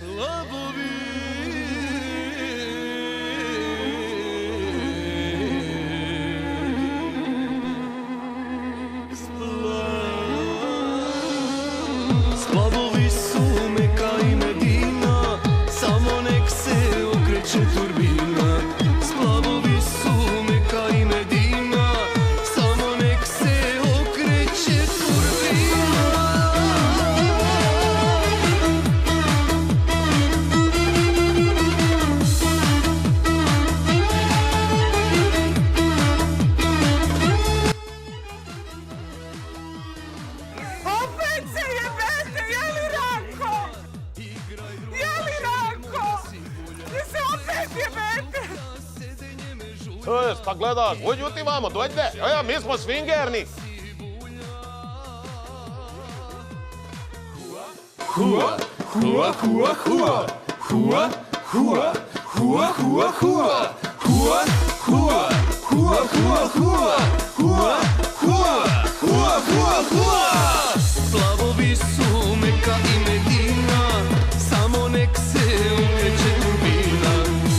Splavovi su Meka i Medina, samo nek se okreće turbina. Splavovi su Meka i Medina, samo nek se okreće turbina. Opet se jebete, jeli Ranko? Jeli Ranko? Vi se opet jebete? Šta gledaš? Uđi ti vamo, dođite. Mi smo svingerni. Hua, hua, hua, hua. Hua, hua, hua, hua, hua. Hua, hua, hua, hua, hua.